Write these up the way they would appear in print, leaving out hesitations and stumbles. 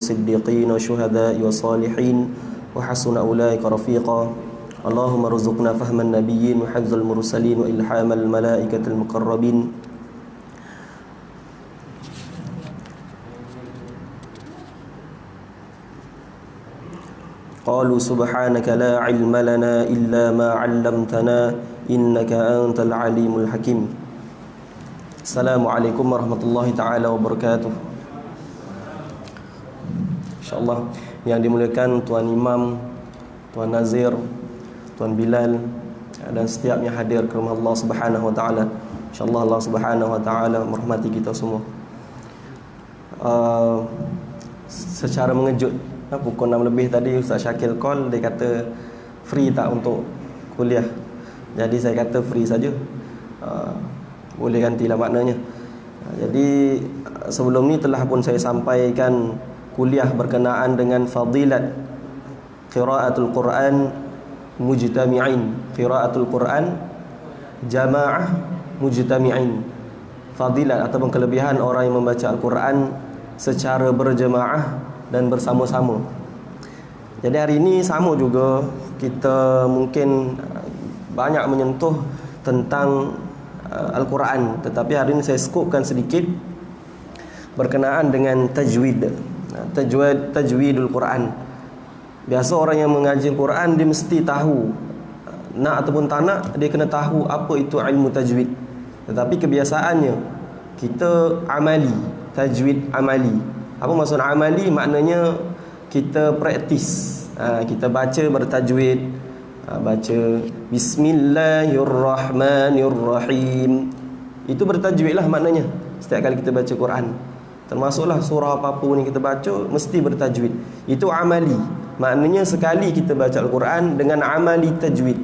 الصديقين والشهداء والصالحين وحسن أولئك رفيقا اللهم ارزقنا فهم النبيين وحفظ المرسلين وإلحام الملائكة المقربين قالوا سبحانك لا علم لنا إلا ما علمتنا إنك أنت العليم الحكيم. Assalamualaikum warahmatullahi taala wabarakatuh. InsyaAllah yang dimuliakan Tuan Imam, Tuan Nazir, Tuan Bilal dan setiap yang hadir ke rumah Allah Subhanahu wa taala. InsyaAllah Allah Subhanahu wa taala merahmati kita semua. Secara mengejut, pukul 6 lebih tadi Ustaz Syakil call, dia kata free tak untuk kuliah. Jadi saya kata free saja. Boleh gantilah maknanya. Jadi sebelum ni telah pun saya sampaikan kuliah berkenaan dengan fadilat qiraatul Quran mujtami'in, qiraatul Quran jamaah mujtami'in. Fadilat ataupun kelebihan orang yang membaca Al-Quran secara berjemaah dan bersama-sama. Jadi hari ini sama juga, kita mungkin banyak menyentuh tentang Al-Quran, tetapi hari ini saya skupkan sedikit berkenaan dengan tajwid. Tajwidul Quran. Biasa orang yang mengaji Al-Quran dia mesti tahu, nak ataupun tak nak, dia kena tahu apa itu ilmu tajwid. Tetapi kebiasaannya kita amali, tajwid amali. Apa maksud amali? Maknanya kita praktis. Kita baca bertajwid, baca Bismillahirrahmanirrahim. Itu bertajwid lah maknanya. Setiap kali kita baca Quran, termasuklah surah apa-apa yang kita baca, mesti bertajwid. Itu amali. Maknanya sekali kita baca Al-Quran dengan amali tajwid.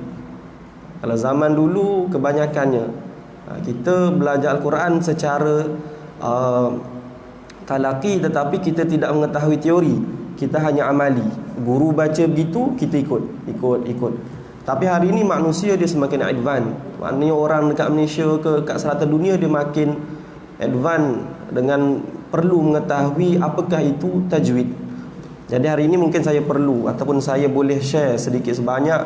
Kalau zaman dulu kebanyakannya kita belajar Al-Quran secara talaqi, tetapi kita tidak mengetahui teori, kita hanya amali. Guru baca begitu, kita ikut. Tapi hari ini manusia dia semakin advance. Maknanya orang dekat Malaysia ke kat selatan dunia dia makin advance dengan perlu mengetahui apakah itu tajwid. Jadi hari ini mungkin saya perlu ataupun saya boleh share sedikit sebanyak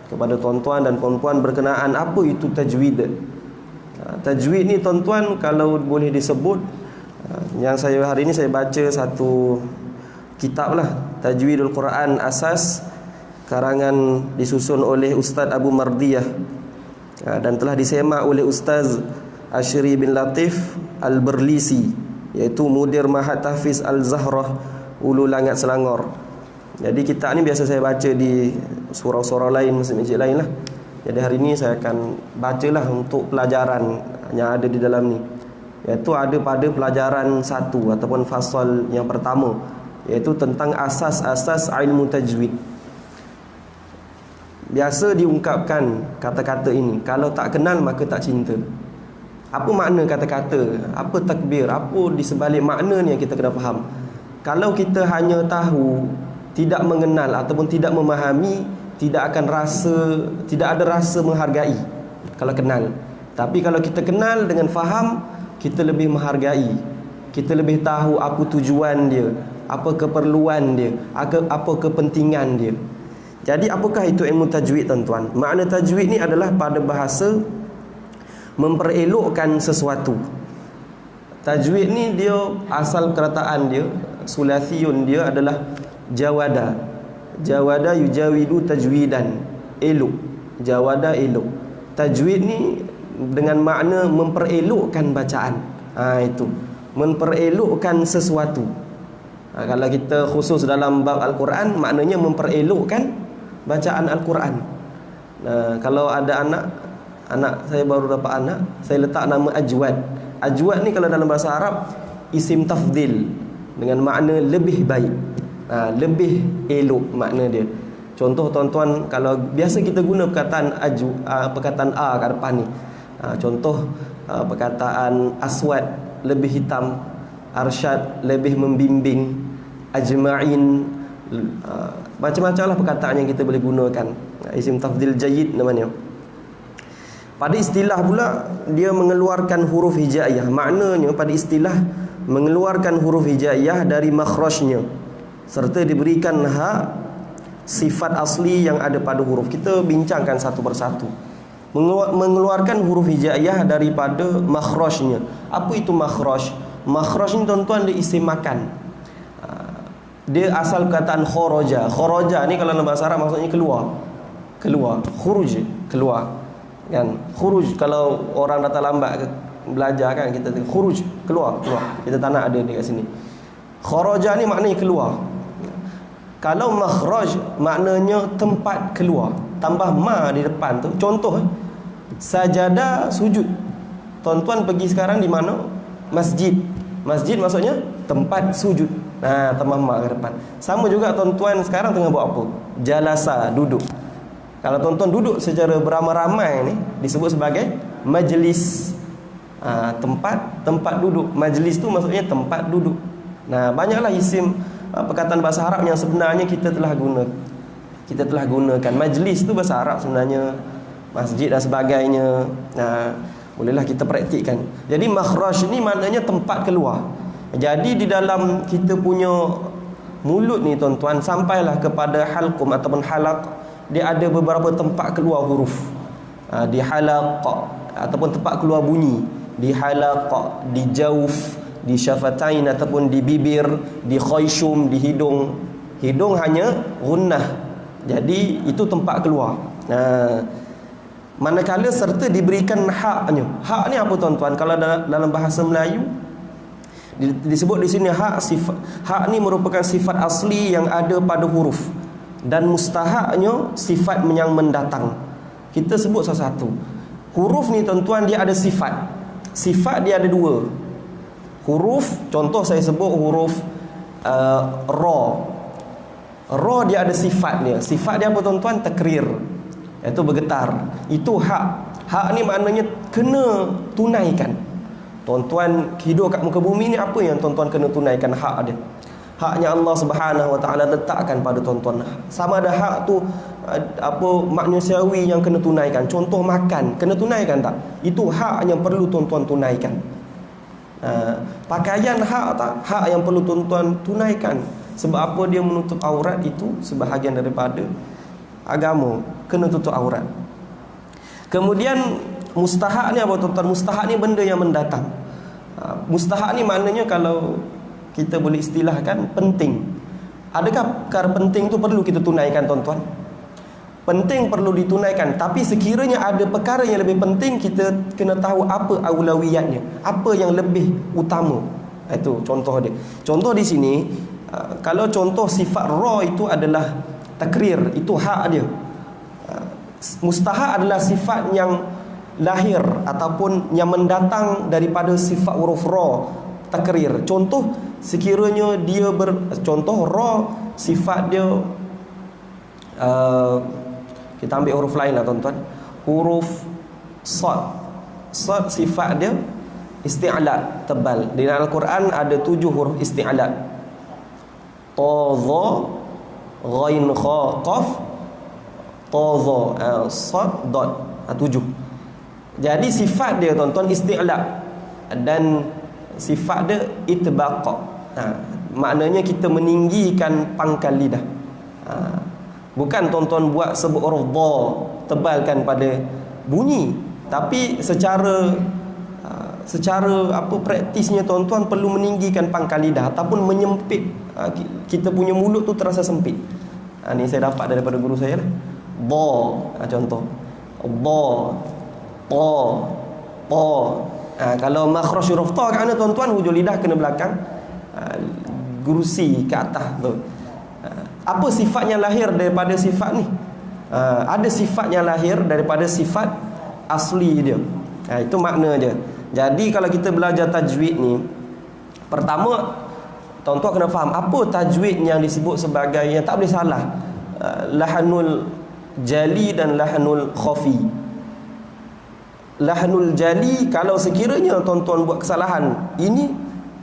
kepada tuan-tuan dan puan-puan berkenaan apa itu tajwid. Tajwid ni tuan-tuan kalau boleh disebut, yang saya hari ini saya baca satu kitab lah, Tajwidul Quran Asas, karangan disusun oleh Ustaz Abu Mardiyah dan telah disemak oleh Ustaz Ashri bin Latif Al-Berlisi, iaitu Mudir Mahat Tahfiz Al-Zahrah Ulu Langat Selangor. Jadi kitab ni biasa saya baca di surau-surau lain, masjid-masjid lain lah. Jadi hari ini saya akan bacalah untuk pelajaran yang ada di dalam ni, iaitu ada pada pelajaran 1 ataupun fasal yang pertama, iaitu tentang asas-asas ilmu tajwid. Biasa diungkapkan kata-kata ini, kalau tak kenal maka tak cinta. Apa makna kata-kata? Apa takbir? Apa di sebalik makna ni yang kita kena faham. Kalau kita hanya tahu, tidak mengenal ataupun tidak memahami, tidak ada rasa menghargai kalau kenal. Tapi kalau kita kenal dengan faham, kita lebih menghargai. Kita lebih tahu apa tujuan dia, apa keperluan dia, apa kepentingan dia. Jadi apakah itu ilmu tajwid tuan-tuan? Makna tajwid ni adalah pada bahasa memperelokkan sesuatu. Tajwid ni dia asal kerataan dia, sulasiun dia adalah jawada. Jawada yujawidu tajwidan, elok. Jawada elok. Tajwid ni dengan makna memperelokkan bacaan. Itu memperelokkan sesuatu. Kalau kita khusus dalam bab Al-Quran, maknanya memperelokkan bacaan Al-Quran. Kalau ada anak saya baru dapat anak, saya letak nama Ajwad. Ajwad ni kalau dalam bahasa Arab isim tafdil, dengan makna lebih baik, lebih elok makna dia. Contoh tuan-tuan, kalau biasa kita guna perkataan a kat depan ni. Contoh perkataan aswad, lebih hitam, arsyad, lebih membimbing, ajma'in, macam-macam lah perkataan yang kita boleh gunakan. Isim tafdil jayyid namanya. Pada istilah pula, dia mengeluarkan huruf hijaiyah. Maknanya pada istilah mengeluarkan huruf hijaiyah dari makhrajnya. serta diberikan hak sifat asli yang ada pada huruf. Kita bincangkan satu persatu. Mengeluarkan huruf hijaiyah daripada makhrajnya. Apa itu makhraj? Makhraj ni tuan-tuan dia isim makan. Dia asal perkataan kharaja. Kharaja ni kalau dalam bahasa Arab maksudnya keluar. Keluar. Khuruj, keluar. Kan? Khuruj kalau orang datang lambat belajar kan kita khuruj, keluar. Kita tak nak ada dia kat sini. Kharaja ni maknanya keluar. Kalau makhraj maknanya tempat keluar, tambah ma di depan tu. Contoh sajadah, sujud. Tuan-tuan pergi sekarang di mana? Masjid. Masjid maksudnya tempat sujud. Tambah ma ke depan. Sama juga tuan-tuan sekarang tengah buat apa? Jalasa, duduk. Kalau tuan-tuan duduk secara beramai-ramai ni disebut sebagai majlis. Tempat duduk. Majlis tu maksudnya tempat duduk. Banyaklah isim perkataan bahasa Arab yang sebenarnya kita telah gunakan. Majlis tu bahasa Arab sebenarnya, masjid dan sebagainya. Bolehlah kita praktikkan. Jadi makhraj ni maknanya tempat keluar. Jadi di dalam kita punya mulut ni tuan-tuan, sampailah kepada halqum ataupun halaq, dia ada beberapa tempat keluar huruf. Di halaq ataupun tempat keluar bunyi, di halaq, di jauf, di syafatain ataupun di bibir, di khayshum, di hidung. Hidung hanya gunnah. Jadi itu tempat keluar. Manakala serta diberikan haknya. Hak ni apa tuan-tuan? Kalau dalam bahasa Melayu disebut di sini hak, sifat. Hak ni merupakan sifat asli yang ada pada huruf, dan mustahaknya sifat yang mendatang. Kita sebut satu-satu. Huruf ni tuan-tuan dia ada sifat. Sifat dia ada dua. Huruf, contoh saya sebut huruf ra. Ra dia ada sifat dia. Sifat dia apa tuan-tuan? Takrir, iaitu bergetar. Itu hak. Hak ni maknanya kena tunaikan. Tuan-tuan hidup kat muka bumi ni, apa yang tuan-tuan kena tunaikan hak dia? Haknya Allah Subhanahu Wa Taala letakkan pada tuan-tuan. Sama ada hak tu apa manusiawi yang kena tunaikan. Contoh makan, kena tunaikan tak? Itu hak yang perlu tuan-tuan tunaikan. Pakaian hak tak? Hak yang perlu tuan-tuan tunaikan. Sebab apa? Dia menutup aurat, itu sebahagian daripada agama, kena tutup aurat. Kemudian mustahak ni apa tuan-tuan? Mustahak ni benda yang mendatang. Mustahak ni maknanya kalau kita boleh istilahkan penting. Adakah perkara penting tu perlu kita tunaikan tuan-tuan? Penting perlu ditunaikan, tapi sekiranya ada perkara yang lebih penting, kita kena tahu apa aulawiyatnya, apa yang lebih utama. Itu contoh dia. Contoh di sini, kalau contoh sifat ra itu adalah takrir, itu hak dia. Mustahak adalah sifat yang lahir ataupun yang mendatang daripada sifat huruf ra, takrir. Contoh sekiranya dia contoh ra sifat dia kita ambil huruf lain lah tuan-tuan. Huruf sad. Sad sifat dia isti'la, tebal. Di dalam Al-Quran ada 7 huruf isti'la. Ta, dha, ghain, kha, qaf, ta, dha, sad, dad. 7. Jadi sifat dia tuan-tuan isti'la, dan sifat dia itbaq. Maknanya kita meninggikan pangkal lidah. Bukan tuan-tuan buat sebut huruf dha, tebalkan pada bunyi, tapi secara apa praktisnya tuan-tuan perlu meninggikan pangkal lidah ataupun menyempit. Kita punya mulut tu terasa sempit. Ni saya dapat daripada guru saya lah. Dha, contoh dha, ta, ta. Kalau makhraj huruf ta kat mana tuan-tuan? Hujung lidah kena belakang, gurusi ke atas tu. Apa sifatnya lahir daripada sifat ni? Ada sifatnya lahir daripada sifat asli dia. Itu makna je. Jadi kalau kita belajar tajwid ni, pertama tuan-tuan kena faham apa tajwid yang disebut sebagai, yang tak boleh salah, lahanul jali dan lahanul khafi. Lahanul jali, kalau sekiranya tuan-tuan buat kesalahan ini,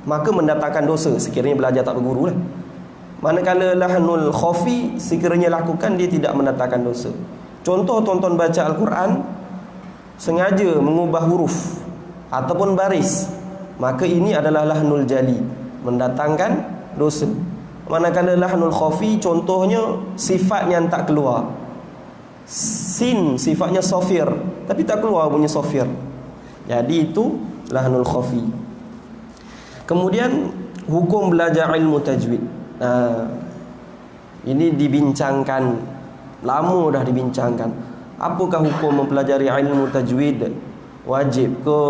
maka mendatangkan dosa sekiranya belajar tak berguru lah. Manakala lahanul khafi, sekiranya lakukan, dia tidak mendatangkan dosa. Contoh tuan-tuan baca Al-Quran, sengaja mengubah huruf ataupun baris, maka ini adalah lahanul jali, mendatangkan dosa. Manakala lahnul khafi contohnya sifat yang tak keluar. Sin sifatnya sofir tapi tak keluar bunyi sofir. Jadi itu lahnul khafi. Kemudian hukum belajar ilmu tajwid. Ini dibincangkan, lama dah dibincangkan. Apakah hukum mempelajari ilmu tajwid? Wajib ke,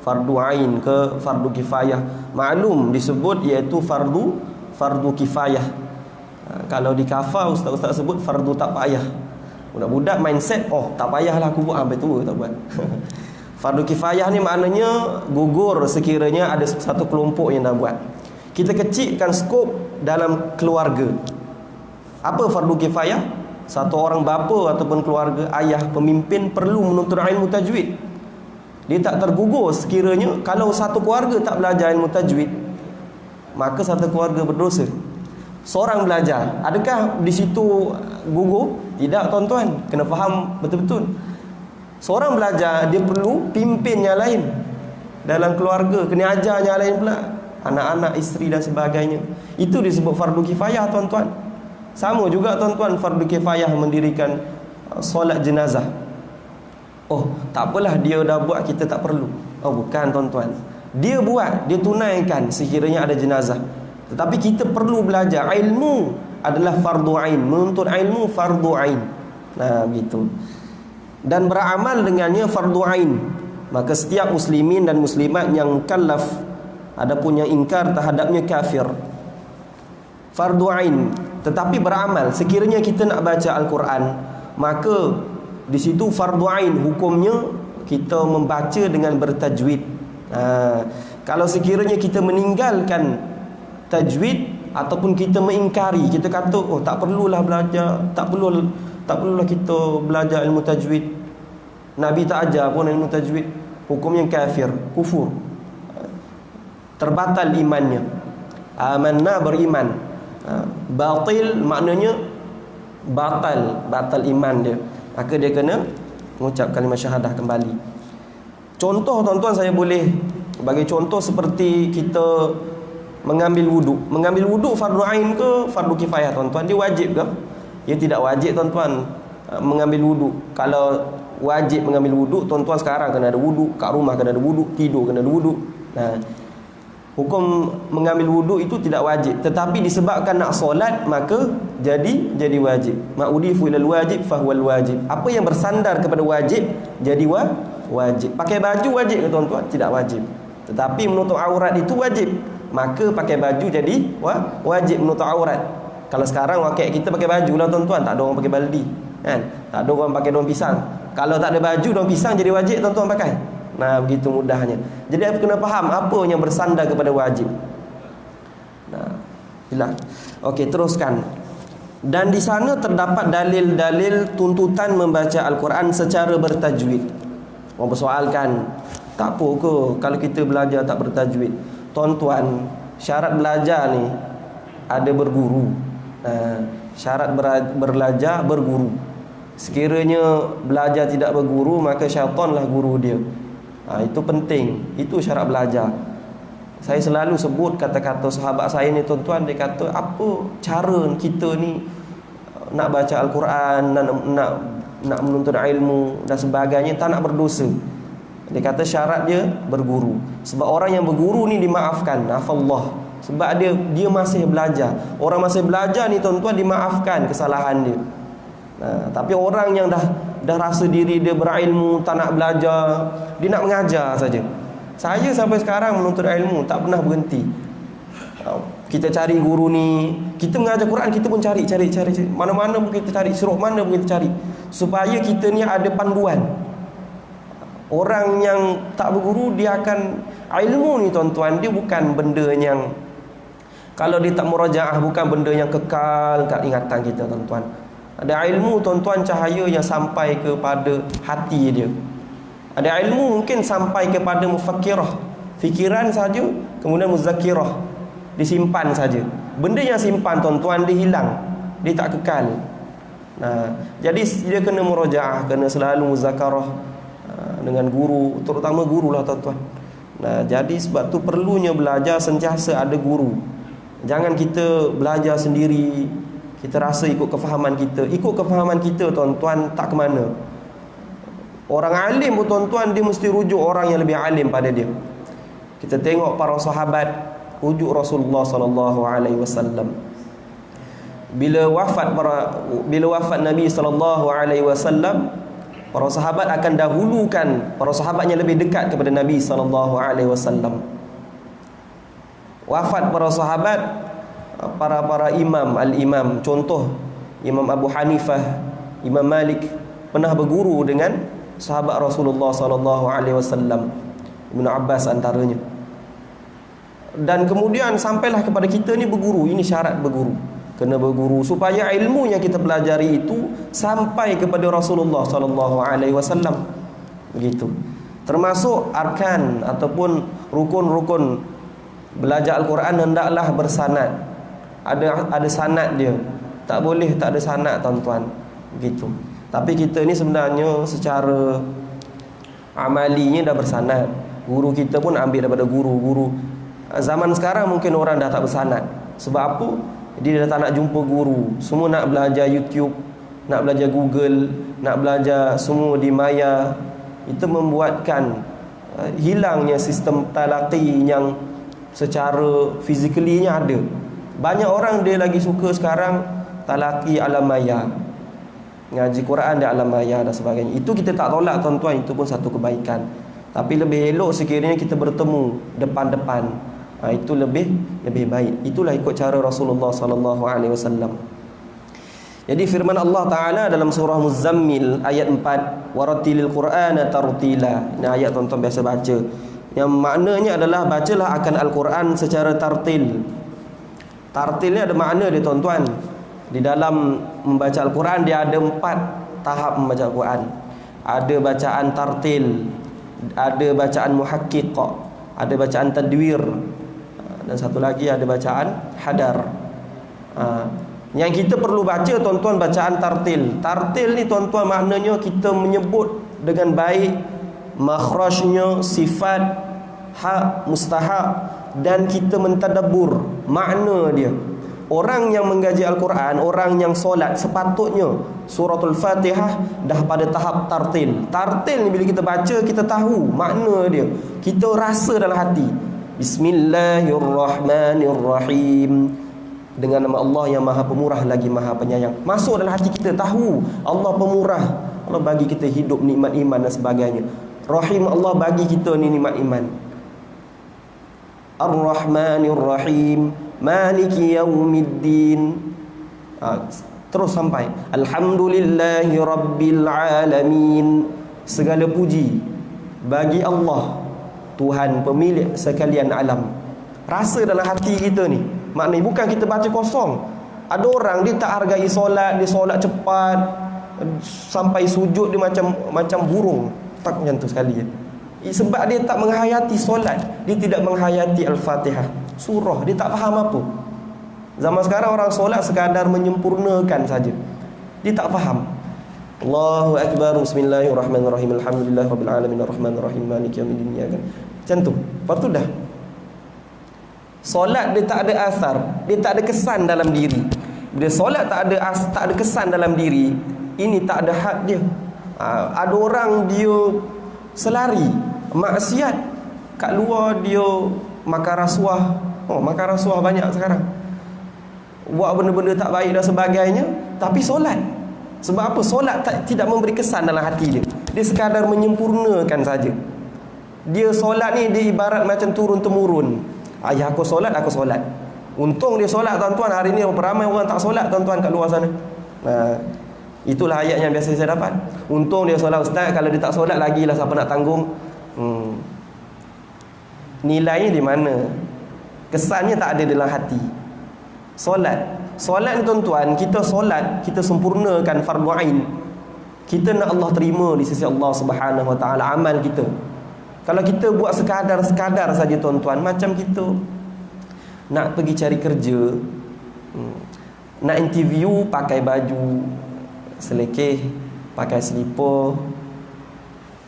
fardu ain ke, fardu kifayah? Maklum disebut iaitu fardu kifayah. Kalau di kafa ustaz-ustaz sebut fardu tak payah. Budak-budak mindset, oh tak payahlah aku buat, sampai tua tak buat. Fardu kifayah ni maknanya gugur sekiranya ada satu kelompok yang dah buat. Kita kecilkan skop dalam keluarga. Apa fardu kifayah? Satu orang bapa ataupun keluarga, ayah, pemimpin perlu menuntut ilmu tajwid. Dia tak tergugur sekiranya kalau satu keluarga tak belajar ilmu tajwid, maka satu keluarga berdosa. Seorang belajar, adakah di situ gugur? Tidak tuan-tuan, kena faham betul-betul. Seorang belajar, dia perlu pimpin yang lain dalam keluarga, kena ajar yang lain pula, anak-anak, isteri dan sebagainya. Itu disebut fardu kifayah tuan-tuan. Sama juga tuan-tuan, fardu kifayah mendirikan solat jenazah. Oh, tak apalah dia dah buat, kita tak perlu. Oh, bukan tuan-tuan. Dia buat, dia tunaikan sekiranya ada jenazah. Tetapi kita perlu belajar. Ilmu adalah fardu ain. Menuntut ilmu fardu ain. Nah, begitu. Dan beramal dengannya fardu ain. Maka setiap muslimin dan muslimat yang kallaf, adapun yang ingkar terhadapnya kafir. Fardu ain. Tetapi beramal, sekiranya kita nak baca Al-Quran, maka di situ fardu ain hukumnya kita membaca dengan bertajwid. Kalau sekiranya kita meninggalkan tajwid ataupun kita mengingkari, kita kata oh tak perlulah belajar, tak perlulah kita belajar ilmu tajwid, Nabi tak ajar pun ilmu tajwid, hukumnya kafir, kufur, terbatal imannya. Amanna, beriman, batil maknanya batal iman dia, maka dia kena mengucap kalimah syahadah kembali. Contoh tuan-tuan, saya boleh bagi contoh seperti kita mengambil wuduk. Mengambil wuduk fardu ain ke fardu kifayah tuan-tuan? Dia wajib ke? Dia tidak wajib tuan-tuan mengambil wuduk. Kalau wajib mengambil wuduk, tuan-tuan sekarang kena ada wuduk, kat rumah kena ada wuduk, tidur kena ada wuduk. Nah, hukum mengambil wuduk itu tidak wajib, tetapi disebabkan nak solat maka jadi wajib. Ma'udifu ilal wajib fahuwal wajib. Apa yang bersandar kepada wajib jadi wajib. Pakai baju wajib ke tuan-tuan? Tidak wajib. Tetapi menutup aurat itu wajib, maka pakai baju jadi wajib menutup aurat. Kalau sekarang wakil kita pakai baju lah tuan-tuan, tak ada orang pakai baldi kan? Tak ada orang pakai daun pisang. Kalau tak ada baju, daun pisang jadi wajib tuan-tuan pakai. Nah, begitu mudahnya. Jadi kita kena faham apa yang bersandar kepada wajib. Nah, hilang. Okey, teruskan. Dan di sana terdapat dalil-dalil tuntutan membaca Al-Quran secara bertajwid. Orang bersoalkan, tak apa ke kalau kita belajar tak bertajwid? Tuan-tuan, syarat belajar ni ada berguru. Syarat belajar berguru. Sekiranya belajar tidak berguru, maka syaitanlah guru dia. Itu penting. Itu syarat belajar. Saya selalu sebut kata-kata sahabat saya ni tuan-tuan. Dia kata, apa cara kita ni nak baca Al-Quran, nak menuntut ilmu dan sebagainya, tak nak berdosa. Dia kata syarat dia berguru. Sebab orang yang berguru ni dimaafkan, afallah. Sebab dia masih belajar. Orang masih belajar ni tuan-tuan dimaafkan kesalahan dia. Tapi orang yang dah rasa diri dia berilmu, tak nak belajar, dia nak mengajar saja. Saya sampai sekarang menuntut ilmu tak pernah berhenti. Kita cari guru ni, kita mengajar Quran, kita pun cari. Mana-mana pun kita cari, surah mana pun kita cari, supaya kita ni ada panduan. Orang yang tak berguru, dia akan, ilmu ni tuan-tuan, dia bukan benda yang, kalau dia tak murajaah, bukan benda yang kekal kat ingatan kita tuan-tuan. Ada ilmu tuan-tuan, cahaya yang sampai kepada hati dia. Ada ilmu mungkin sampai kepada mufakkirah, fikiran saja, kemudian muzakirah, disimpan saja. Benda yang simpan tuan-tuan, dia hilang, dia tak kekal. Jadi dia kena murajaah, kena selalu muzakarah dengan guru, terutama guru lah tuan-tuan. Jadi sebab tu perlunya belajar sentiasa ada guru. Jangan kita belajar sendiri, kita rasa ikut kefahaman kita. Ikut kefahaman kita, tuan-tuan, tak ke mana. Orang alim pun, tuan-tuan, dia mesti rujuk orang yang lebih alim pada dia. Kita tengok para sahabat rujuk Rasulullah sallallahu alaihi wasallam. Bila wafat Nabi sallallahu alaihi wasallam, para sahabat akan dahulukan para sahabat yang lebih dekat kepada Nabi sallallahu alaihi wasallam. Wafat para sahabat, para imam, al-imam, contoh Imam Abu Hanifah, Imam Malik pernah berguru dengan sahabat Rasulullah sallallahu alaihi wasallam, Ibnu Abbas antaranya. Dan kemudian sampailah kepada kita ni berguru. Ini syarat berguru, kena berguru supaya ilmu yang kita pelajari itu sampai kepada Rasulullah sallallahu alaihi wasallam. Begitu. Termasuk arkan ataupun rukun-rukun belajar Al-Quran, hendaklah bersanad. Ada sanad dia. Tak boleh tak ada sanad, tuan-tuan. Begitu. Tapi kita ni sebenarnya secara amalinya dah bersanad. Guru kita pun ambil daripada guru-guru. Zaman sekarang mungkin orang dah tak bersanad. Sebab apa? Dia dah tak nak jumpa guru. Semua nak belajar YouTube, nak belajar Google, nak belajar semua di maya. Itu membuatkan hilangnya sistem talaqi yang secara fizikalinya ada. Banyak orang dia lagi suka sekarang talaqi alam maya, ngaji Quran di alam maya dan sebagainya. Itu kita tak tolak, tuan-tuan, itu pun satu kebaikan. Tapi lebih elok sekiranya kita bertemu depan-depan. Itu lebih baik. Itulah ikut cara Rasulullah sallallahu alaihi wasallam. Jadi firman Allah Taala dalam surah Muzammil ayat 4, waratilil Qur'ana tartila. Ini ayat tuan-tuan biasa baca, yang maknanya adalah bacalah akan Al-Quran secara tartil. Tartil ni ada makna dia, tuan-tuan. Di dalam membaca Al-Quran dia ada 4 tahap membaca Al-Quran. Ada bacaan tartil, ada bacaan muhaqqiq, ada bacaan tadwir, dan satu lagi ada bacaan hadar. Yang kita perlu baca, tuan-tuan, bacaan tartil. Tartil ni, tuan-tuan, maknanya kita menyebut dengan baik makhrajnya, sifat, hak, mustahak, dan kita mentadabbur makna dia. Orang yang mengkaji Al-Quran, orang yang solat, sepatutnya suratul Fatihah dah pada tahap tartil. Tartil ni bila kita baca, kita tahu makna dia, kita rasa dalam hati. Bismillahirrahmanirrahim. Dengan nama Allah yang Maha Pemurah lagi Maha Penyayang. Masuk dalam hati kita, tahu Allah pemurah. Allah bagi kita hidup, nikmat iman dan sebagainya. Rahim, Allah bagi kita ni nikmat iman. Ar-Rahmanir-Rahim, Maliki Yaumiddin. Terus sampai Alhamdulillahi Rabbil Alamin. Segala puji bagi Allah, Tuhan pemilik sekalian alam. Rasa dalam hati kita ni. Maknanya bukan kita baca kosong. Ada orang dia tak hargai solat, dia solat cepat sampai sujud dia macam burung. Tak macam tu sekali. Sebab dia tak menghayati solat, dia tidak menghayati Al-Fatihah, surah, dia tak faham apa. Zaman sekarang orang solat sekadar menyempurnakan saja. Dia tak faham. Allahu Akbar, Bismillahirrahmanirrahim, Alhamdulillahirabbil alamin, Arrahmanirrahim, Maliki Yaumiddin. Macam tu. Lepas tu dah. Solat dia tak ada asar, dia tak ada kesan dalam diri. Bila solat tak ada kesan dalam diri, ini tak ada had dia. Ada orang dia selari maksiat, kat luar dia makan rasuah. Makan rasuah banyak sekarang, buat benda-benda tak baik dan sebagainya, tapi solat. Sebab apa? Solat tidak memberi kesan dalam hati dia. Dia sekadar menyempurnakan saja. Dia solat ni dia ibarat macam turun-temurun. Ayah aku solat, aku solat. Untung dia solat, tuan-tuan. Hari ni ramai orang tak solat, tuan-tuan, kat luar sana. Itulah ayat yang biasa saya dapat. Untung dia solat, ustaz. Kalau dia tak solat lagi lah, siapa nak tanggung? Nilainya di mana? Kesannya tak ada dalam hati. Solat ni, tuan-tuan, kita solat, kita sempurnakan fardu ain. Kita nak Allah terima di sisi Allah Subhanahu Wa Taala amal kita. Kalau kita buat sekadar saja, tuan-tuan, macam kita nak pergi cari kerja, nak interview pakai baju selekeh, pakai slipper,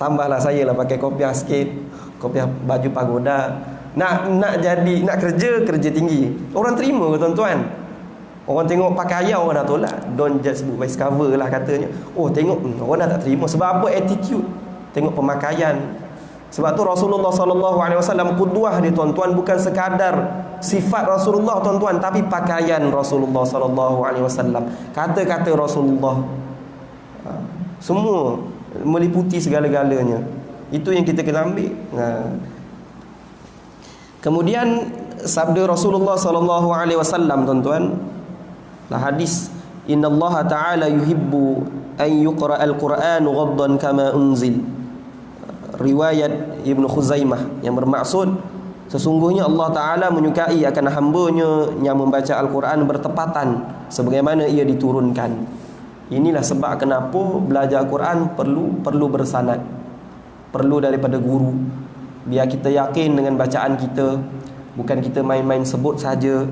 tambahlah saya lah pakai kopiah sikit, kopiah baju pagoda. Nak kerja tinggi. Orang terima ke tuan-tuan? Orang tengok pakaian orang dah tolak. Don't just book by cover lah katanya. Oh tengok orang dah tak terima. Sebab apa? Attitude. Tengok pemakaian. Sebab tu Rasulullah SAW qudwah dia tuan-tuan, bukan sekadar sifat Rasulullah tuan-tuan, tapi pakaian Rasulullah SAW, kata-kata Rasulullah, semua meliputi segala-galanya. Itu yang kita kena ambil. Kemudian sabda Rasulullah SAW tuan-tuan, hadis, innallaha ta'ala yuhibbu an yuqra al-Qur'an ghaddan kama unzil. Riwayat Ibnu Khuzaimah, yang bermaksud sesungguhnya Allah Ta'ala menyukai akan hambanya yang membaca Al-Quran bertepatan sebagaimana ia diturunkan. Inilah sebab kenapa belajar Al-Quran perlu bersanad, perlu daripada guru, biar kita yakin dengan bacaan kita, bukan kita main-main sebut saja.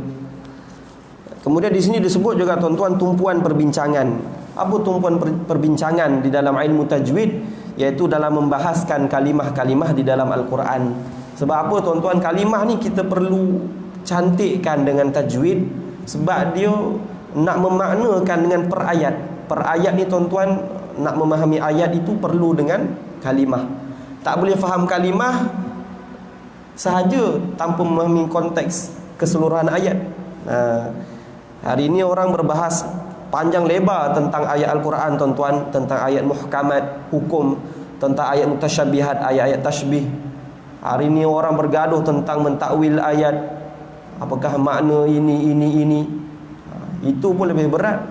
Kemudian di sini disebut juga tuan-tuan tumpuan perbincangan. Apa tumpuan perbincangan di dalam ilmu tajwid? Iaitu dalam membahaskan kalimah-kalimah di dalam Al-Quran. Sebab apa tuan-tuan? Kalimah ni kita perlu cantikkan dengan tajwid, sebab dia nak memaknakan dengan per ayat. Per ayat ni tuan-tuan, nak memahami ayat itu perlu dengan kalimah. Tak boleh faham kalimah sahaja tanpa memahami konteks keseluruhan ayat. Hari ini orang berbahas panjang lebar tentang ayat Al-Quran tuan-tuan, tentang ayat muhkamat, hukum, tentang ayat mutasyabihat, ayat-ayat tashbih. Hari ini orang bergaduh tentang mentakwil ayat, apakah makna ini. Itu pun lebih berat.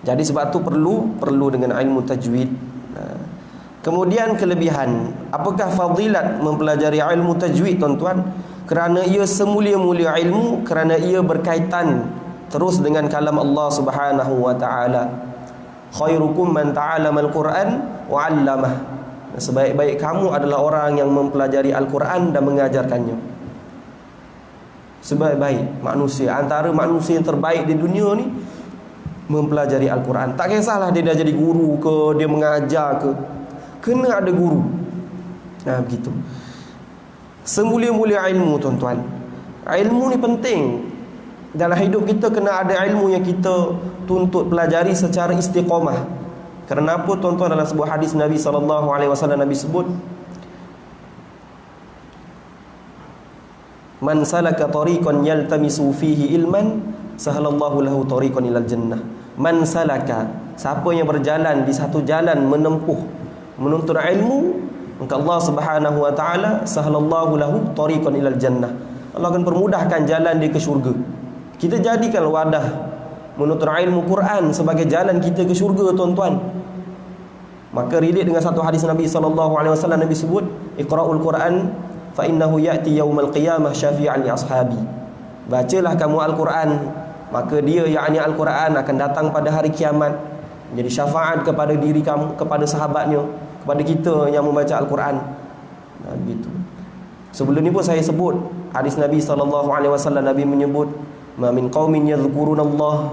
Jadi sebab tu perlu dengan ilmu tajwid. Kemudian kelebihan, apakah fadilat mempelajari ilmu tajwid tuan-tuan? Kerana ia semulia-mulia ilmu, kerana ia berkaitan terus dengan kalam Allah Subhanahu wa taala. Khairukum man ta'allama al-Quran wa 'allamah. Sebaik-baik kamu adalah orang yang mempelajari Al-Quran dan mengajarkannya. Sebaik-baik manusia, antara manusia yang terbaik di dunia ni mempelajari Al-Quran. Tak kisahlah dia dah jadi guru ke, dia mengajar ke, kena ada guru. Begitu. Semulia-mulia ilmu tuan-tuan. Ilmu ni penting. Dalam hidup kita kena ada ilmu yang kita tuntut pelajari secara istiqamah. Kerana apa tuan-tuan? Dalam sebuah hadis Nabi SAW, Nabi sebut, man salaka tariqan yaltamisu fihi ilman sahalallahu lahu tariqan ilal jannah. Man salaka, siapa yang berjalan di satu jalan menuntut ilmu, maka Allah Subhanahu wa taala sahalallahu lahu tariqan ilal jannah. Allah akan permudahkan jalan dia ke syurga. Kita jadikan wadah menuntut ilmu Quran sebagai jalan kita ke syurga tuan-tuan. Maka relate dengan satu hadis Nabi SAW, Nabi sebut, iqra'ul Quran fa innahu ya'ti yaumal qiyamah syafi'an li ashabi. Bacalah kamu Al-Quran, maka dia, yakni Al-Quran, akan datang pada hari kiamat menjadi syafaat kepada diri kamu, kepada sahabatnya, kepada kita yang membaca Al-Quran. Begitu. Sebelum ni pun saya sebut hadis Nabi SAW. Nabi menyebut, ma min qaumin yadhkurunallah,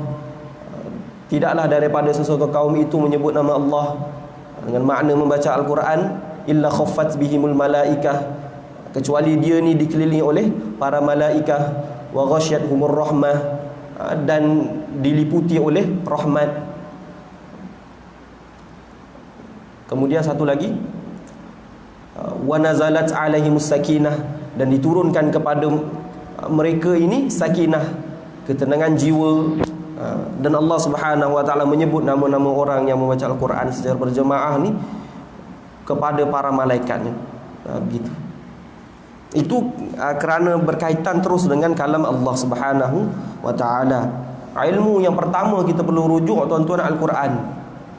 tidaklah daripada sesuatu kaum itu menyebut nama Allah dengan makna membaca Al-Quran, illa khaffat bihimul malaikah, kecuali dia ni dikelilingi oleh para malaikah, wa ghasyiyatuhumur rahmah, dan diliputi oleh rahmat. Kemudian satu lagi, wa nazalat alaihimus sakinah, dan diturunkan kepada mereka ini sakinah, ketenangan jiwa. Dan Allah Subhanahu wa taala menyebut nama-nama orang yang membaca Al-Quran secara berjemaah ni kepada para malaikatnya. Begitu. Itu kerana berkaitan terus dengan kalam Allah Subhanahu wa taala. Ilmu yang pertama kita perlu rujuk tuan-tuan, Al-Quran,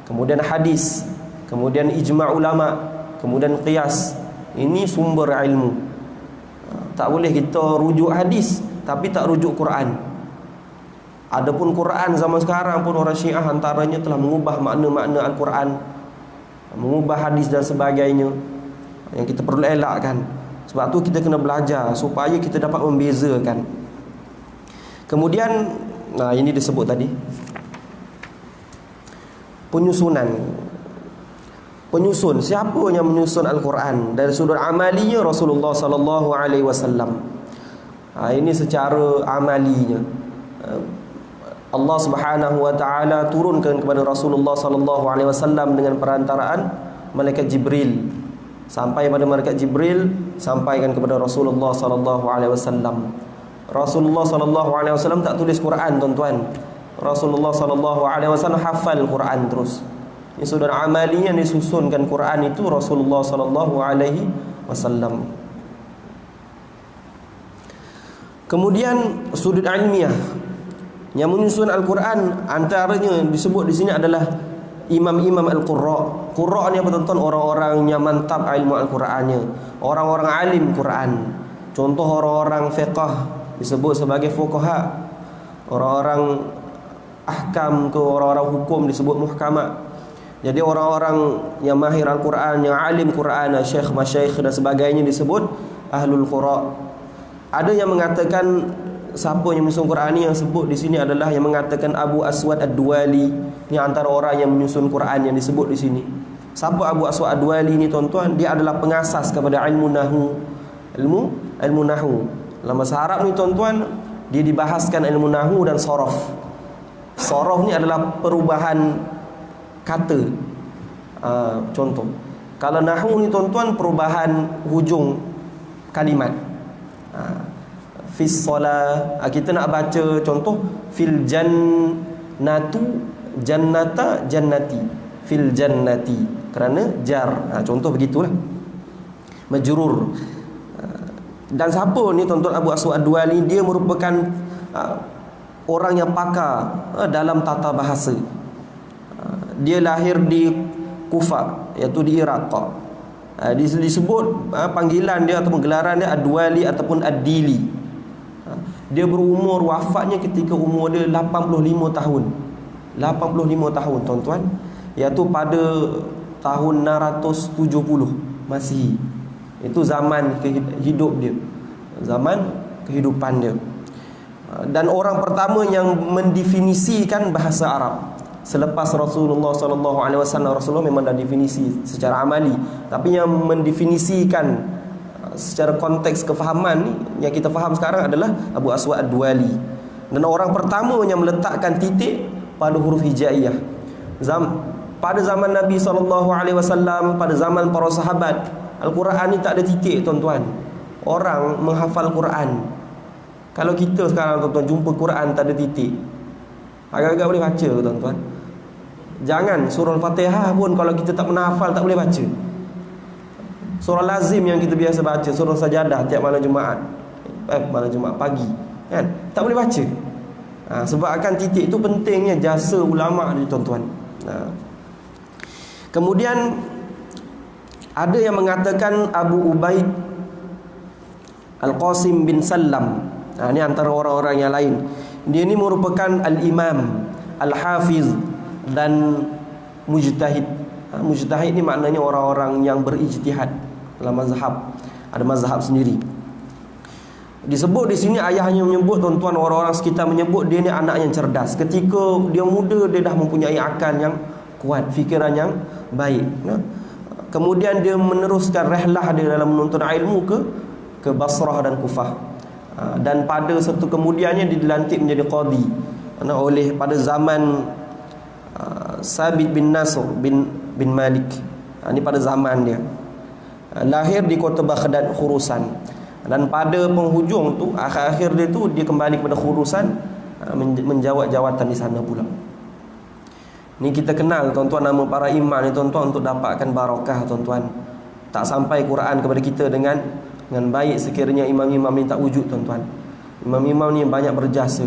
kemudian hadis, kemudian ijma' ulama, kemudian qiyas. Ini sumber ilmu. Tak boleh kita rujuk hadis tapi tak rujuk Quran. Adapun Quran zaman sekarang pun orang Syiah antaranya telah mengubah makna-makna Al-Quran, mengubah hadis dan sebagainya, yang kita perlu elakkan. Sebab tu kita kena belajar supaya kita dapat membezakan. Kemudian ini disebut tadi, penyusunan. penyusun. Siapa yang menyusun Al-Quran? Dari sudut amalinya Rasulullah sallallahu alaihi wasallam. Ini secara amalinya. Allah Subhanahu wa taala turunkan kepada Rasulullah sallallahu alaihi wasallam dengan perantaraan malaikat Jibril. Sampai pada malaikat Jibril sampaikan kepada Rasulullah sallallahu alaihi wasallam. Rasulullah sallallahu alaihi wasallam tak tulis Quran, tuan-tuan. Rasulullah sallallahu alaihi wasallam hafal Quran terus. Ini sudut amalinya disusunkan Quran itu Rasulullah sallallahu alaihi wasallam. Kemudian sudut ilmiah yang menyusun Al-Quran, antaranya disebut di sini adalah imam-imam al-qurra. Qurra ni apa tuan-tuan? Orang-orang yang mantap ilmu Al-Qurannya, orang-orang alim Quran. Contoh orang-orang fiqh disebut sebagai fuqaha, orang-orang ahkam ke orang-orang hukum disebut muhkamat. Jadi orang-orang yang mahir Al-Quran, yang alim Quran, syekh, masyaikh dan sebagainya disebut ahlul qura. Ada yang mengatakan siapa yang menyusun Quran ni, yang sebut di sini adalah yang mengatakan Abu Aswad Ad-Duwali. Ni antara orang yang menyusun Quran yang disebut di sini. Siapa Abu Aswad Ad-Duwali ni tuan-tuan? Dia adalah pengasas kepada ilmu nahu. Ilmu nahu. Dalam bahasa Arab ni tuan-tuan, dia dibahaskan ilmu nahu dan sorof. Sorof ni adalah perubahan kata. Contoh, kalau nahu ni tuan-tuan, perubahan hujung kalimat. Fis solah, kita nak baca contoh fil jannatu, jannata, jannati, fil jannati, kerana jar. Contoh begitulah, majrur. Dan siapa ni tuan-tuan? Abu Aswad Ad-Duwali, dia merupakan orang yang pakar dalam tata bahasa. Dia lahir di Kufah, iaitu di Iraq. Disebut panggilan dia ataupun gelaran dia Ad-Duwali ataupun Ad-Dili. Dia berumur, wafatnya ketika umur dia 85 tahun. 85 tahun tuan-tuan, iaitu pada tahun 670 Masihi. Itu zaman hidup dia, zaman kehidupan dia. Dan orang pertama yang mendefinisikan bahasa Arab selepas Rasulullah sallallahu alaihi wasallam. Rasulullah memang dah definisi secara amali, tapi yang mendefinisikan secara konteks kefahaman ni yang kita faham sekarang adalah Abu Aswad Ad-Duwali. Dan orang pertama yang meletakkan titik pada huruf hijaiyah. Pada zaman Nabi sallallahu alaihi wasallam, pada zaman para sahabat, Al-Quran ni tak ada titik tuan-tuan. Orang menghafal Quran. Kalau kita sekarang tuan-tuan jumpa Quran tak ada titik, agak-agak boleh baca tuan-tuan. Jangan surah Al-Fatihah pun kalau kita tak pernah hafal, tak boleh baca. Surah lazim yang kita biasa baca, surah Sajadah tiap malam Jumaat, malam Jumaat pagi, kan? Tak boleh baca. Sebab akan titik itu pentingnya jasa ulama ni tuan-tuan. Kemudian ada yang mengatakan Abu Ubaid Al-Qasim bin Sallam. Ini antara orang-orang yang lain. Dia ni merupakan al-imam, al-hafiz dan mujtahid. Mujtahid ni maknanya orang-orang yang berijtihad dalam mazhab. Ada mazhab sendiri. Disebut di sini, ayahnya menyebut tuan-tuan, orang-orang sekitar menyebut dia ni anak yang cerdas. Ketika dia muda, dia dah mempunyai akal yang kuat, fikiran yang baik. Kemudian dia meneruskan rehlah dia dalam menuntut ilmu ke Basrah dan Kufah. Dan pada satu kemudiannya dia dilantik menjadi qadi oleh pada zaman Sabit bin Nasr bin Malik. Ini pada zaman dia. Lahir di kota Baghdad, Khurusan. Dan pada penghujung tu, akhir-akhir dia tu, dia kembali kepada Khurusan, menjawat jawatan di sana pula. Ni kita kenal tuan-tuan nama para imam ni tuan-tuan untuk dapatkan barakah tuan-tuan. Tak sampai Quran kepada kita dengan baik sekiranya imam-imam ni tak wujud tuan-tuan. Imam-imam ni banyak berjasa.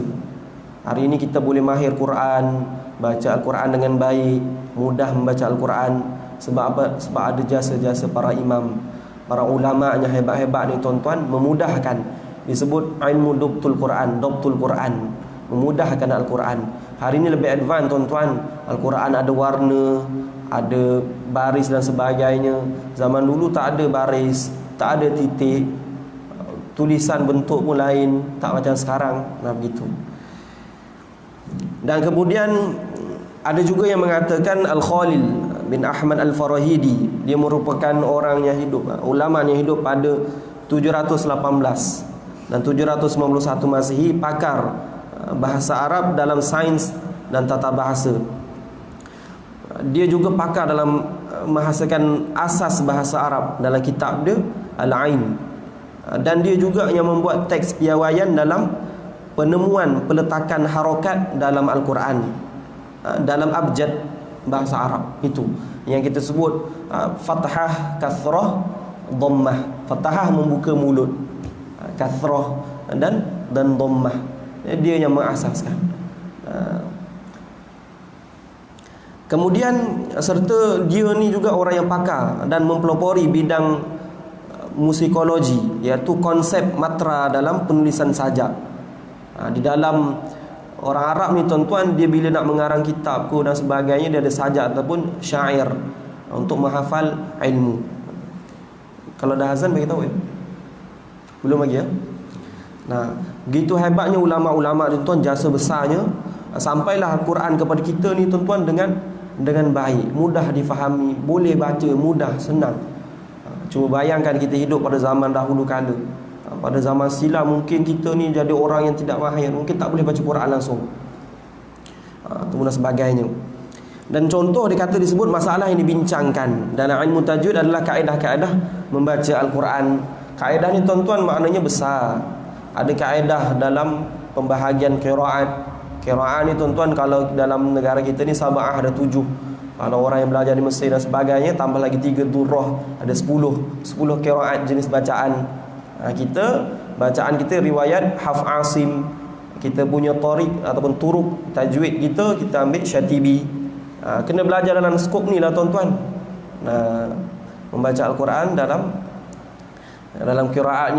Hari ini kita boleh mahir Quran, baca Al-Quran dengan baik, mudah membaca Al-Quran. Sebab apa? Sebab ada jasa-jasa para imam, para ulama yang hebat-hebat ni tuan-tuan, memudahkan. Disebut ilmu dobtul Quran, memudahkan Al-Quran. Hari ini lebih advance tuan-tuan. Al-Quran ada warna, ada baris dan sebagainya. Zaman dulu tak ada baris, tak ada titik, tulisan bentuk pun lain, tak macam sekarang. Begitu. Dan kemudian ada juga yang mengatakan Al-Khalil bin Ahmad Al-Farahidi. Dia merupakan orang yang hidup, ulama yang hidup pada 718 dan 791 Masihi, pakar bahasa Arab dalam sains dan tata bahasa. Dia juga pakar dalam menghasilkan asas bahasa Arab dalam kitab dia Al-Ain. Dan dia juga yang membuat teks piawaian dalam penemuan peletakan harokat dalam Al-Quran, dalam abjad bahasa Arab. Itu yang kita sebut fathah, kasrah, dhammah. Fathah membuka mulut, kasrah dan dhammah. Dia yang mengasaskan. Kemudian serta dia ni juga orang yang pakar dan mempelopori bidang musikologi, iaitu konsep matra dalam penulisan sajak. Di dalam orang Arab ni tuan-tuan, dia bila nak mengarang kitab ke dan sebagainya, dia ada sajak ataupun syair untuk menghafal ilmu. Kalau dah azan bagi tahu ya. Belum lagi ya. Nah, begitu hebatnya ulama-ulama ni tuan, jasa besarnya. Sampailah Al-Quran kepada kita ni tuan-tuan dengan baik, mudah difahami, boleh baca, mudah, senang. Cuba bayangkan kita hidup pada zaman dahulu kala. Pada zaman silam mungkin kita ni jadi orang yang tidak mahir, mungkin tak boleh baca Quran langsung, dan sebagainya. Dan contoh dikata disebut masalah yang dibincangkan dalam ilmu tajwid adalah kaedah-kaedah membaca Al-Quran. Kaedah ni tuan-tuan maknanya besar. Ada kaedah dalam pembahagian qiraat. Qiraat ni tuan-tuan, kalau dalam negara kita ni Sab'ah ada 7. Kalau orang yang belajar di Mesir dan sebagainya, tambah lagi 3 Durrah, ada 10 qiraat jenis bacaan. Bacaan kita riwayat Hafs Asim. Kita punya tariq ataupun turuk tajwid kita ambil Syatibi. Kena belajar dalam skop ni lah tuan-tuan. Membaca Al-Quran dalam qiraat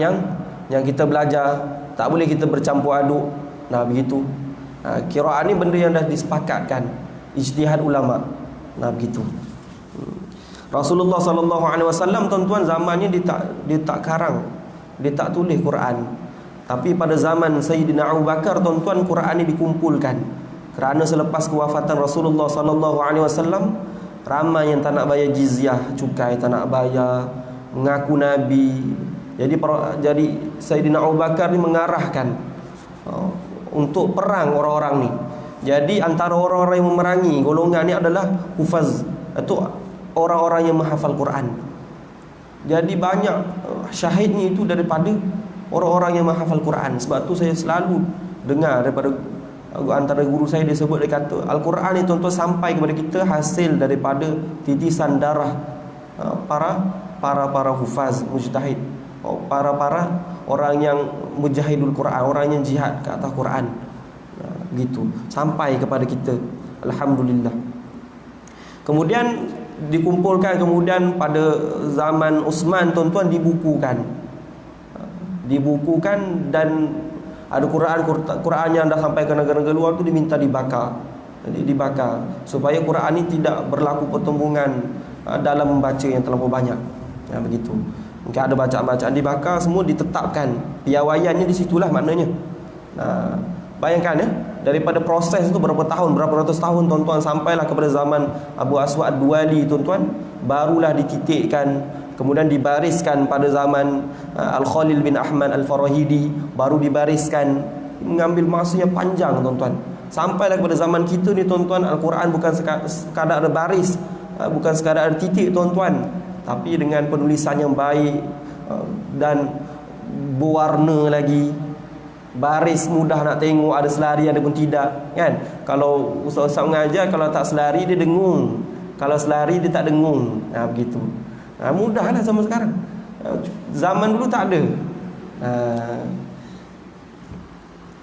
yang kita belajar, tak boleh kita bercampur aduk. Begitu. Qiraat ni benda yang dah disepakatkan, ijtihad ulama. Begitu. Rasulullah SAW tuan-tuan zamannya dia tak karang, dia tak tulis Quran. Tapi pada zaman Sayyidina Abu Bakar tuan-tuan, Quran ni dikumpulkan. Kerana selepas kewafatan Rasulullah SAW, ramai yang tak nak bayar jizyah, cukai tak nak bayar, mengaku Nabi. Jadi Sayyidina Abu Bakar ni mengarahkan untuk perang orang-orang ni. Jadi antara orang-orang yang memerangi golongan ni adalah hufaz, itu orang-orang yang menghafal Quran. Jadi banyak syahidnya itu daripada orang-orang yang menghafal Quran. Sebab tu saya selalu dengar daripada antara guru saya, dia sebut, dia kata Al-Quran ni tuan-tuan sampai kepada kita hasil daripada titisan darah para hufaz, mujtahid, para orang yang mujahidul Quran, orang yang jihad ke atas Quran. Begitu sampai kepada kita, alhamdulillah. Kemudian dikumpulkan, kemudian pada zaman Uthman tuan-tuan dibukukan dan ada Quran yang dah sampai ke negara-negara luar tu diminta dibakar supaya Quran ni tidak berlaku pertumbungan dalam membaca yang terlalu banyak. Begitu. Mungkin ada bacaan-bacaan dibakar, semua ditetapkan. Piawaiannya di situlah maknanya. Bayangkan ya, daripada proses itu berapa ratus tahun tuan-tuan, sampailah kepada zaman Abu Aswad Ad-Duwali tuan-tuan, barulah dititikkan, kemudian dibariskan pada zaman Al-Khalil bin Ahmad Al-Farahidi, baru dibariskan. Mengambil masanya panjang tuan-tuan. Sampailah kepada zaman kita ni tuan-tuan, Al-Quran bukan sekadar ada baris, bukan sekadar ada titik tuan-tuan, tapi dengan penulisan yang baik dan berwarna lagi, baris mudah nak tengok, ada selari ada pun tidak, kan? Kalau ustaz-ustaz mengajar, kalau tak selari dia dengung, kalau selari dia tak dengung. Begitu. Mudahlah zaman sekarang. Zaman dulu tak ada.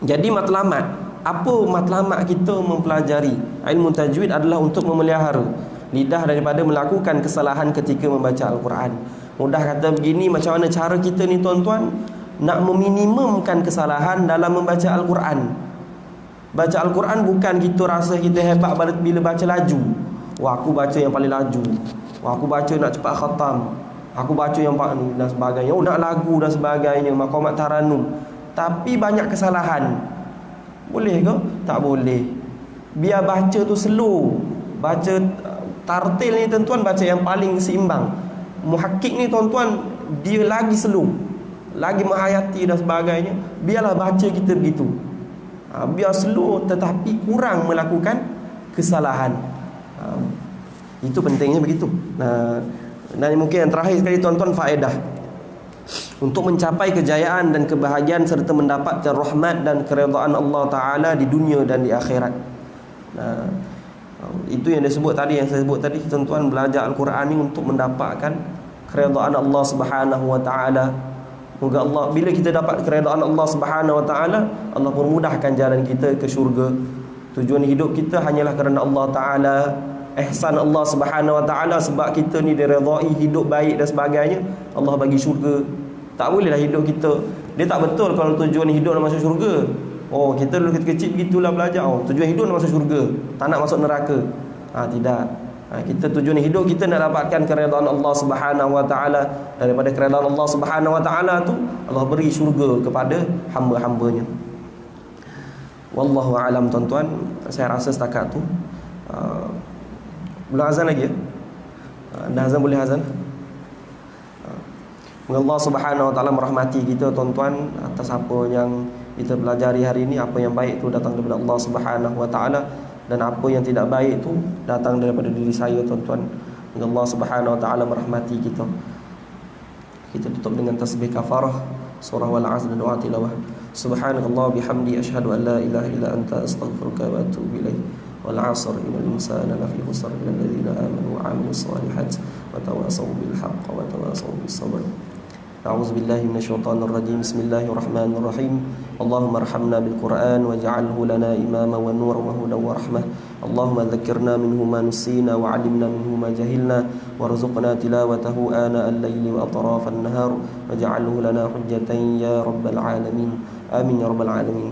Jadi matlamat, apa matlamat kita mempelajari ilmu tajwid adalah untuk memelihara lidah daripada melakukan kesalahan ketika membaca Al-Quran. Mudah kata begini, macam mana cara kita ni tuan-tuan nak meminimumkan kesalahan dalam membaca Al-Quran. Baca Al-Quran bukan kita rasa kita hebat bila baca laju. Wah, aku baca yang paling laju. Wah, aku baca nak cepat khatam. Aku baca yang paling dan sebagainya. Nak lagu dan sebagainya, maqamat taranum. Tapi banyak kesalahan. Boleh ke? Tak boleh. Biar baca tu slow. Baca tartil ni tuan-tuan baca yang paling seimbang. Muhakkik ni tuan-tuan, dia lagi slow, lagi menghayati dan sebagainya. Biarlah baca kita begitu, biar slow tetapi kurang melakukan kesalahan. Itu pentingnya begitu. Dan mungkin yang terakhir sekali tuan-tuan, faedah untuk mencapai kejayaan dan kebahagiaan serta mendapatkan rahmat dan keredaan Allah Ta'ala di dunia dan di akhirat. Itu yang disebut tadi, yang saya sebut tadi, tuan-tuan, belajar Al-Quran ni untuk mendapatkan keredaan Allah Subhanahu Wa Ta'ala. Moga Allah, bila kita dapat keredaan Allah Subhanahu Wa Ta'ala, Allah permudahkan jalan kita ke syurga. Tujuan hidup kita hanyalah kerana Allah Ta'ala, ihsan Allah Subhanahu Wa Ta'ala. Sebab kita ni diredai, hidup baik dan sebagainya, Allah bagi syurga. Tak bolehlah hidup kita, dia tak betul kalau tujuan hidup nak masuk syurga. Kita dulu kecil begitulah belajar, tujuan hidup nak masuk syurga, tak nak masuk neraka. Tidak. Kita tujuan hidup kita nak dapatkan keredaan Allah Subhanahu Wa Ta'ala. Daripada keredaan Allah Subhanahu Wa Ta'ala tu, Allah beri syurga kepada hamba-hambanya. Wallahu a'lam tuan-tuan. Saya rasa setakat tu. Boleh azan lagi ya? Dah azan, boleh azan. Allah Subhanahu Wa Ta'ala merahmati kita tuan-tuan atas apa yang kita pelajari hari ini. Apa yang baik tu datang daripada Allah Subhanahu Wa Ta'ala, dan apa yang tidak baik tu datang daripada diri saya tuan-tuan. Allah Subhanahu Wa Ta'ala merahmati kita. Kita tutup dengan tasbih kafarah, surah wal 'asr dan doa tilawah. Subhanallah bihamdi, asyhadu an la ilaha illa anta, astaghfiruka wa atubu ilaik. Wal 'asr innal insana lafi khusr illa alladhina amanu wa 'amilus salihati wa tawasaw bil haqqi wa tawasaw bis sabr. أعوذ بالله من الشيطان الرجيم. بسم الله الرحمن الرحيم. اللهم ارحمنا بالقرآن واجعله لنا إماما ونورا وهدى ورحمة. اللهم ذكرنا منه ما نسينا وعلمنا منه ما جهلنا وارزقنا تلاوته آناء الليل وأطراف النهار واجعله لنا حجة يا رب العالمين. آمين يا رب العالمين.